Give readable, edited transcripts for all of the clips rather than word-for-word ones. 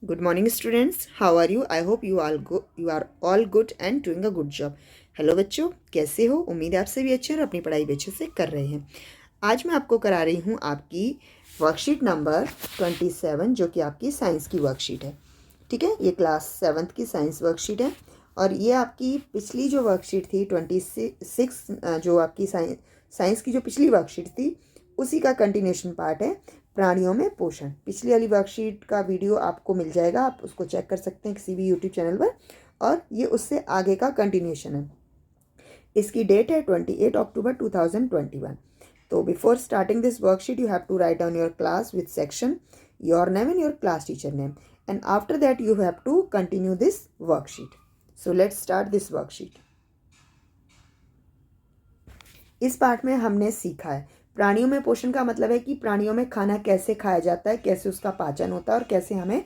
Good morning, students. How are you? I hope you are all good and doing a good job. Hello बच्चों, कैसे हो? उम्मीद है आप सभी अच्छे और अपनी पढ़ाई भी अच्छे से कर रहे हैं। आज मैं आपको करा रही हूँ आपकी वर्कशीट नंबर 27, जो कि आपकी साइंस की वर्कशीट है। ठीक है, ये क्लास 7th की साइंस वर्कशीट है और ये आपकी पिछली जो वर्कशीट थी 26, जो आपकी साइंस की जो पिछली वर्कशीट थी उसी का कंटिन्यूशन पार्ट है, प्राणियों में पोषण। पिछली वाली वर्कशीट का वीडियो आपको मिल जाएगा, आप उसको चेक कर सकते हैं किसी भी यूट्यूब चैनल पर, और ये उससे आगे का कंटिन्यूशन है। इसकी डेट है 28 अक्टूबर 2021। तो before starting this worksheet you have to write down your class with section, your name and your class teacher name, and after that you have to continue this worksheet. So let's start this worksheet. इस part में हमने सीखा है प्राणियों में पोषण का मतलब है कि प्राणियों में खाना कैसे खाया जाता है, कैसे उसका पाचन होता है और कैसे हमें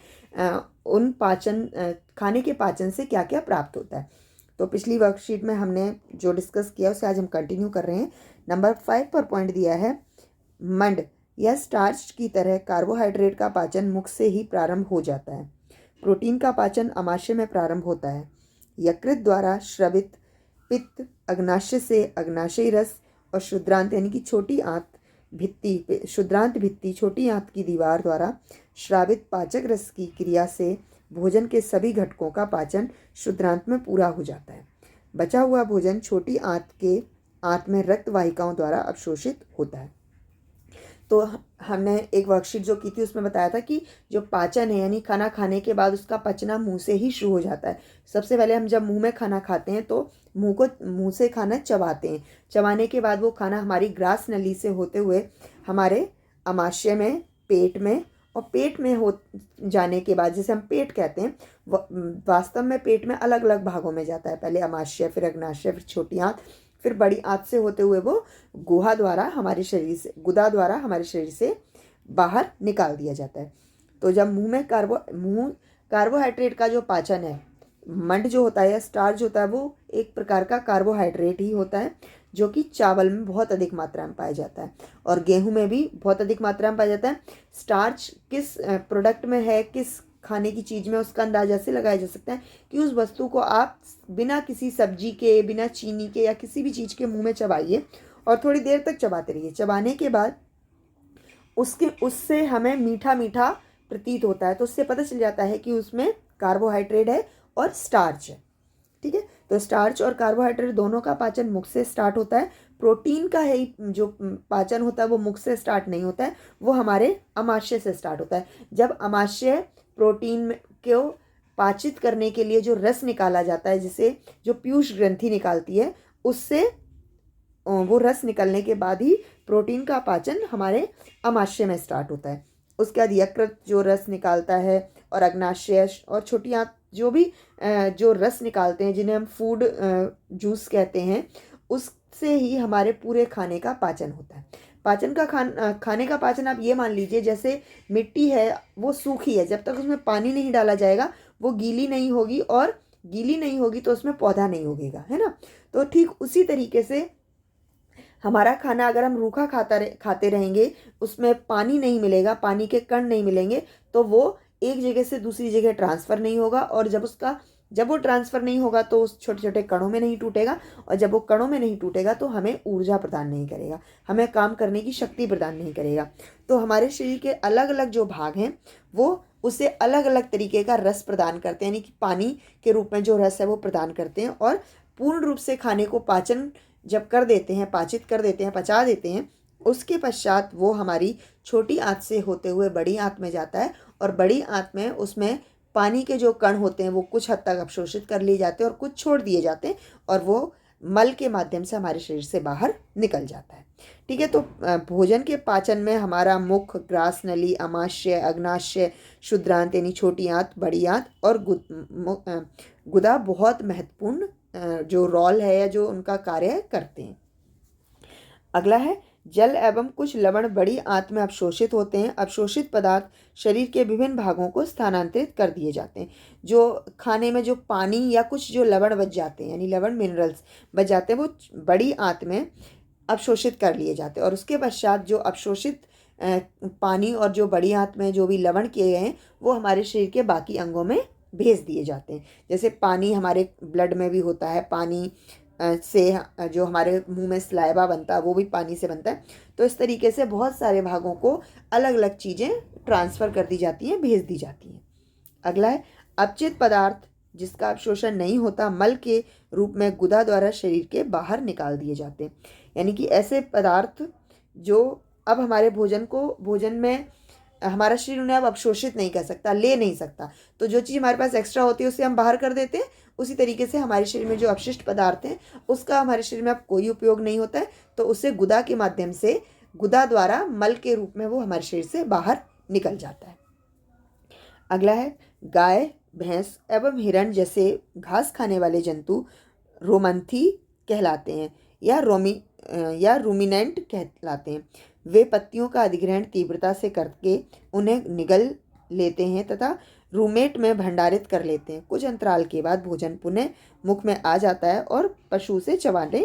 खाने के पाचन से क्या क्या प्राप्त होता है। तो पिछली वर्कशीट में हमने जो डिस्कस किया उसे आज हम कंटिन्यू कर रहे हैं। नंबर 5 पर पॉइंट दिया है, मंड या स्टार्च की तरह कार्बोहाइड्रेट का पाचन मुख से ही प्रारंभ हो जाता है। प्रोटीन का पाचन अमाशय में प्रारंभ होता है। यकृत द्वारा स्रवित पित्त अग्नाशय से अग्नाशयी रस और शुद्रांत यानी कि छोटी आंत भित्ति, शुद्रांत भित्ति छोटी आंत की दीवार द्वारा श्रावित पाचक रस की क्रिया से भोजन के सभी घटकों का पाचन शुद्रांत में पूरा हो जाता है। बचा हुआ भोजन छोटी आंत में रक्त वाहिकाओं द्वारा अवशोषित होता है। तो हमने एक वर्कशीट जो की थी उसमें बताया था कि जो पाचन है यानी खाना खाने के बाद उसका पचना मुंह से ही शुरू हो जाता है। सबसे पहले हम जब मुंह में खाना खाते हैं तो मुंह से खाना चबाते हैं। चबाने के बाद वो खाना हमारी ग्रास नली से होते हुए हमारे अमाशय में, पेट में, और पेट में हो जाने के बाद, जिसे हम पेट कहते हैं, वास्तव में पेट में अलग अलग भागों में जाता है। पहले अमाशय, फिर अग्नाशय, फिर छोटी आंत, फिर बड़ी आंत से होते हुए वो गुदा द्वारा हमारे शरीर से बाहर निकाल दिया जाता है। तो जब मुंह में कार्बोहाइड्रेट का जो पाचन है, मंड जो होता है या स्टार्च होता है, वो एक प्रकार का कार्बोहाइड्रेट ही होता है जो कि चावल में बहुत अधिक मात्रा में पाया जाता है और गेहूं में भी बहुत अधिक मात्रा में पाया जाता है। स्टार्च किस प्रोडक्ट में है, किस खाने की चीज़ में, उसका अंदाजा से लगाया जा सकता है कि उस वस्तु को आप बिना किसी सब्जी के, बिना चीनी के या किसी भी चीज़ के मुंह में चबाइए और थोड़ी देर तक चबाते रहिए। चबाने के बाद उससे हमें मीठा मीठा प्रतीत होता है, तो उससे पता चल जाता है कि उसमें कार्बोहाइड्रेट है और स्टार्च है। ठीक है, तो स्टार्च और कार्बोहाइड्रेट दोनों का पाचन मुख से स्टार्ट होता है। प्रोटीन का है जो पाचन होता है वो मुख से स्टार्ट नहीं होता है, वो हमारे अमाशय से स्टार्ट होता है। जब अमाशय प्रोटीन को पाचित करने के लिए जो रस निकाला जाता है, जिसे जो पीयूष ग्रंथि निकालती है, उससे वो रस निकलने के बाद ही प्रोटीन का पाचन हमारे अमाशय में स्टार्ट होता है। उसके बाद यकृत जो रस निकालता है और अग्नाशय और छोटी आंत जो भी जो रस निकालते हैं, जिन्हें हम फूड जूस कहते हैं, उससे ही हमारे पूरे खाने का पाचन होता है। खाने का पाचन आप ये मान लीजिए जैसे मिट्टी है वो सूखी है, जब तक उसमें पानी नहीं डाला जाएगा वो गीली नहीं होगी, और गीली नहीं होगी तो उसमें पौधा नहीं उगेगा, है ना। तो ठीक उसी तरीके से हमारा खाना अगर हम रूखा खाते रहेंगे, उसमें पानी नहीं मिलेगा, पानी के कण नहीं मिलेंगे, तो वो एक जगह से दूसरी जगह ट्रांसफ़र नहीं होगा, और जब वो ट्रांसफ़र नहीं होगा तो उस छोटे छोटे कणों में नहीं टूटेगा, और जब वो कणों में नहीं टूटेगा तो हमें ऊर्जा प्रदान नहीं करेगा, हमें काम करने की शक्ति प्रदान नहीं करेगा। तो हमारे शरीर के अलग अलग जो भाग हैं वो उसे अलग अलग तरीके का रस प्रदान करते हैं, यानी कि पानी के रूप में जो रस है वो प्रदान करते हैं, और पूर्ण रूप से खाने को पाचन जब कर देते हैं, पाचित कर देते हैं, पचा देते हैं, उसके पश्चात वो हमारी छोटी आंत से होते हुए बड़ी आंत में जाता है, और बड़ी आंत में उसमें पानी के जो कण होते हैं वो कुछ हद तक अवशोषित कर लिए जाते हैं और कुछ छोड़ दिए जाते हैं, और वो मल के माध्यम से हमारे शरीर से बाहर निकल जाता है। ठीक है, तो भोजन के पाचन में हमारा मुख, ग्रास नली, अमाशय, अग्नाशय, शुद्रांत यानी छोटी आंत, बड़ी आंत और गुदा बहुत महत्वपूर्ण जो रोल है या जो उनका कार्य करते हैं। अगला है, जल एवं कुछ लवण बड़ी आंत में अवशोषित होते हैं। अवशोषित पदार्थ शरीर के विभिन्न भागों को स्थानांतरित कर दिए जाते हैं। जो खाने में जो पानी या कुछ जो लवण बच जाते हैं, यानी लवण मिनरल्स बच जाते हैं, वो बड़ी आंत में अवशोषित कर लिए जाते हैं, और उसके पश्चात जो अवशोषित पानी और जो बड़ी आंत में जो भी लवण किए गए हैं वो हमारे शरीर के बाकी अंगों में भेज दिए जाते हैं। जैसे पानी हमारे ब्लड में भी होता है, पानी से जो हमारे मुंह में सलाइवा बनता है वो भी पानी से बनता है। तो इस तरीके से बहुत सारे भागों को अलग अलग चीज़ें ट्रांसफ़र कर दी जाती हैं, भेज दी जाती हैं। अगला है अपचित पदार्थ जिसका अवशोषण नहीं होता मल के रूप में गुदा द्वारा शरीर के बाहर निकाल दिए जाते हैं। यानी कि ऐसे पदार्थ जो अब हमारे भोजन में हमारा शरीर उन्हें अब अवशोषित नहीं कर सकता, ले नहीं सकता, तो जो चीज़ हमारे पास एक्स्ट्रा होती है उसे हम बाहर कर देते हैं। उसी तरीके से हमारे शरीर में जो अपशिष्ट पदार्थ हैं उसका हमारे शरीर में अब कोई उपयोग नहीं होता है, तो उसे गुदा के माध्यम से, गुदा द्वारा मल के रूप में वो हमारे शरीर से बाहर निकल जाता है। अगला है गाय, भैंस एवं हिरण जैसे घास खाने वाले जंतु रोमंथी कहलाते हैं या रूमिनेंट कहलाते हैं। वे पत्तियों का अधिग्रहण तीव्रता से करके उन्हें निगल लेते हैं तथा रूमेट में भंडारित कर लेते हैं। कुछ अंतराल के बाद भोजन पुनः मुख में आ जाता है और पशु से चबाते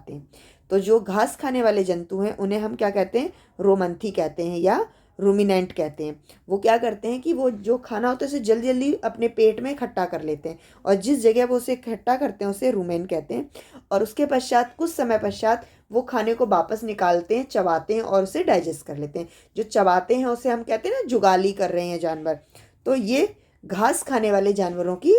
हैं। तो जो घास खाने वाले जंतु हैं उन्हें हम क्या कहते हैं, रोमंथी कहते हैं या रूमिनेंट कहते हैं। वो क्या करते हैं कि वो जो खाना होता है उसे जल्दी जल्दी अपने पेट में इकट्ठा कर लेते हैं और जिस जगह वो उसे इकट्ठा करते हैं उसे रूमेन कहते हैं। और उसके पश्चात कुछ समय पश्चात वो खाने को वापस निकालते हैं, चबाते हैं और उसे डाइजेस्ट कर लेते हैं। जो चबाते हैं उसे हम कहते हैं ना जुगाली कर रहे हैं जानवर। तो ये घास खाने वाले जानवरों की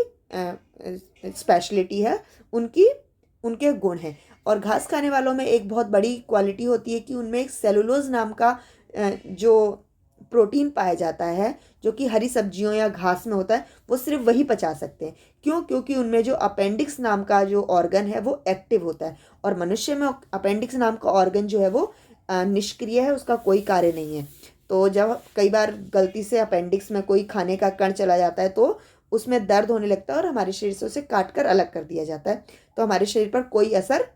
स्पेशलिटी है, उनके गुण हैं। और घास खाने वालों में एक बहुत बड़ी क्वालिटी होती है कि उनमें एक सेलुलोज नाम का जो प्रोटीन पाया जाता है जो कि हरी सब्जियों या घास में होता है, वो सिर्फ वही पचा सकते हैं। क्यों? क्योंकि उनमें जो अपेंडिक्स नाम का जो ऑर्गन है वो एक्टिव होता है और मनुष्य में अपेंडिक्स नाम का ऑर्गन जो है वो निष्क्रिय है, उसका कोई कार्य नहीं है। तो जब कई बार गलती से अपेंडिक्स में कोई खाने का कण चला जाता है तो उसमें दर्द होने लगता है और हमारे शरीर से उसे काट कर अलग कर दिया जाता है, तो हमारे शरीर पर कोई असर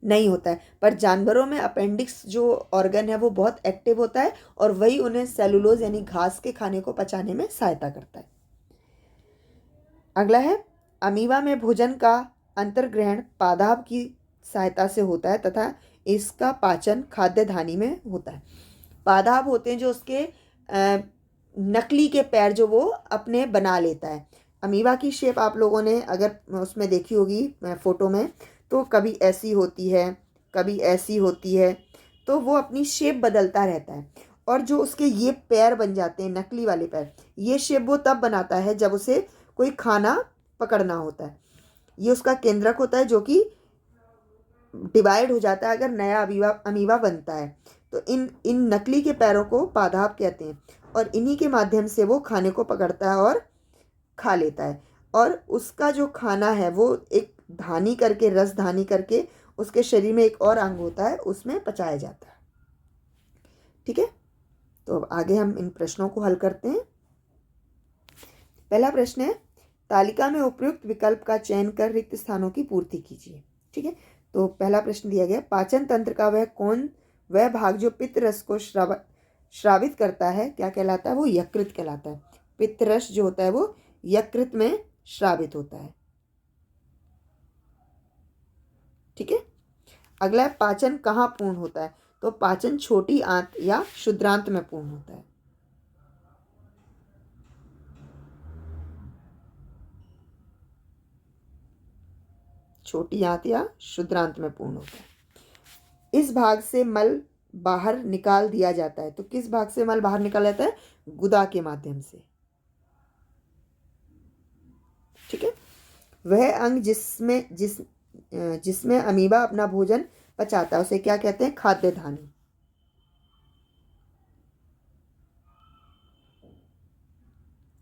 नहीं होता है। पर जानवरों में अपेंडिक्स जो ऑर्गन है वो बहुत एक्टिव होता है और वही उन्हें सेलुलोज यानी घास के खाने को पचाने में सहायता करता है। अगला है अमीबा में भोजन का अंतर्ग्रहण पादाब की सहायता से होता है तथा इसका पाचन खाद्य धानी में होता है। पादाब होते हैं जो उसके नकली के पैर जो वो अपने बना लेता है। अमीबा की शेप आप लोगों ने अगर उसमें देखी होगी फोटो में, तो कभी ऐसी होती है, कभी ऐसी होती है, तो वो अपनी शेप बदलता रहता है। और जो उसके ये पैर बन जाते हैं नकली वाले पैर, ये शेप वो तब बनाता है जब उसे कोई खाना पकड़ना होता है। ये उसका केंद्रक होता है जो कि डिवाइड हो जाता है अगर नया अमीबा बनता है। तो इन नकली के पैरों को पादाब कहते हैं और इन्हीं के माध्यम से वो खाने को पकड़ता है और खा लेता है। और उसका जो खाना है वो एक धानी करके, रस धानी करके उसके शरीर में एक और अंग होता है उसमें पचाया जाता है। ठीक है, तो अब आगे हम इन प्रश्नों को हल करते हैं। पहला प्रश्न है तालिका में उपयुक्त विकल्प का चयन कर रिक्त स्थानों की पूर्ति कीजिए। ठीक है, तो पहला प्रश्न दिया गया पाचन तंत्र का वह भाग जो पित्त रस को श्रावित करता है क्या कहलाता है? वो यकृत कहलाता है। पित्त रस जो होता है वो यकृत में श्रावित होता है। ठीक है, अगला है पाचन कहाँ पूर्ण होता है? तो पाचन छोटी आंत या क्षुद्रांत में पूर्ण होता है। छोटी आंत या क्षुद्रांत में पूर्ण होता है। इस भाग से मल बाहर निकाल दिया जाता है। तो किस भाग से मल बाहर निकाला जाता है? गुदा के माध्यम से। ठीक है, वह अंग जिसमें अमीबा अपना भोजन पचाता है उसे क्या कहते हैं? खाद्य धानी।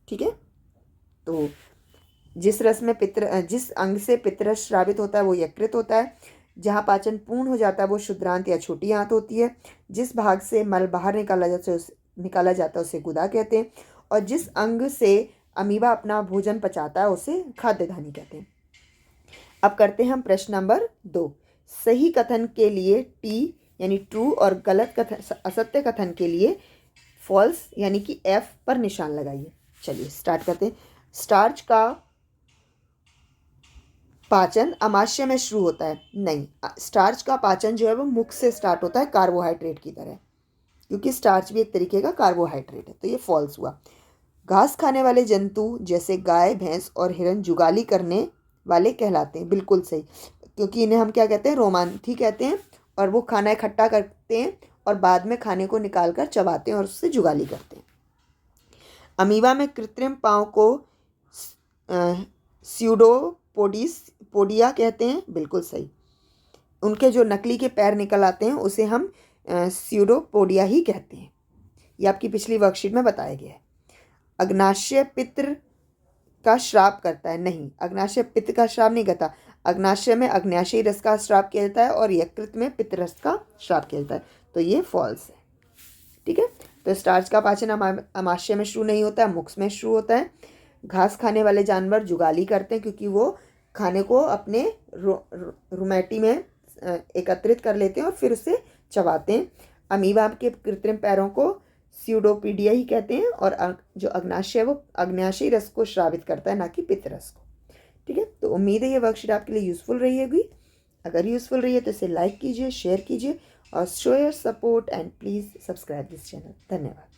ठीक है, तो जिस अंग से पित्तरस श्रावित होता है वो यकृत होता है। जहाँ पाचन पूर्ण हो जाता है वो क्षुद्रांत या छोटी आंत होती है। जिस भाग से मल बाहर निकाला जाता है उसे गुदा कहते हैं और जिस अंग से अमीबा अपना भोजन पचाता है उसे खाद्य धानी कहते हैं। अब करते हैं हम प्रश्न नंबर 2। सही कथन के लिए टी यानी ट्रू और गलत कथन, असत्य कथन के लिए फॉल्स यानी कि एफ पर निशान लगाइए। चलिए स्टार्ट करते हैं। स्टार्च का पाचन अमाशय में शुरू होता है। नहीं, स्टार्च का पाचन जो है वो मुख से स्टार्ट होता है कार्बोहाइड्रेट की तरह। क्योंकि स्टार्च भी एक तरीके का कार्बोहाइड्रेट है, तो ये फॉल्स हुआ। घास खाने वाले जंतु जैसे गाय, भैंस और हिरन जुगाली करने वाले कहलाते हैं, बिल्कुल सही, क्योंकि इन्हें हम क्या कहते हैं, रोमांथी कहते हैं, और वो खाना इकट्ठा करते हैं और बाद में खाने को निकाल कर चबाते हैं और उससे जुगाली करते हैं। अमीबा में कृत्रिम पाँव को स्यूडोपोडिया कहते हैं, बिल्कुल सही। उनके जो नकली के पैर निकल आते हैं उसे हम स्यूडोपोडिया ही कहते हैं। ये आपकी पिछली वर्कशीट में बताया गया है। अग्नाशय पित्र का श्राप करता है, नहीं, अग्नाशय पित्त का श्राप नहीं करता। अग्नाशय में अग्नाशयी रस का श्राप किया जाता है और यकृत में पित्त रस का श्राप किया जाता है, तो ये फॉल्स है। ठीक है, तो स्टार्च का पाचन अमाशय में शुरू नहीं होता है, मुख में शुरू होता है। घास खाने वाले जानवर जुगाली करते हैं क्योंकि वो खाने को अपने रुमेटी में एकत्रित कर लेते हैं और फिर उसे चबाते हैं। अमीबा के कृत्रिम पैरों को स्यूडोपीडिया ही कहते हैं और जो अग्नाशय है वो अग्नाशयी रस को स्रावित करता है, ना कि पित्त रस को। ठीक है, तो उम्मीद है ये वर्कशीट आपके लिए यूजफुल रही होगी। अगर यूजफुल रही है तो इसे लाइक कीजिए, शेयर कीजिए और show your support and please subscribe this channel. धन्यवाद।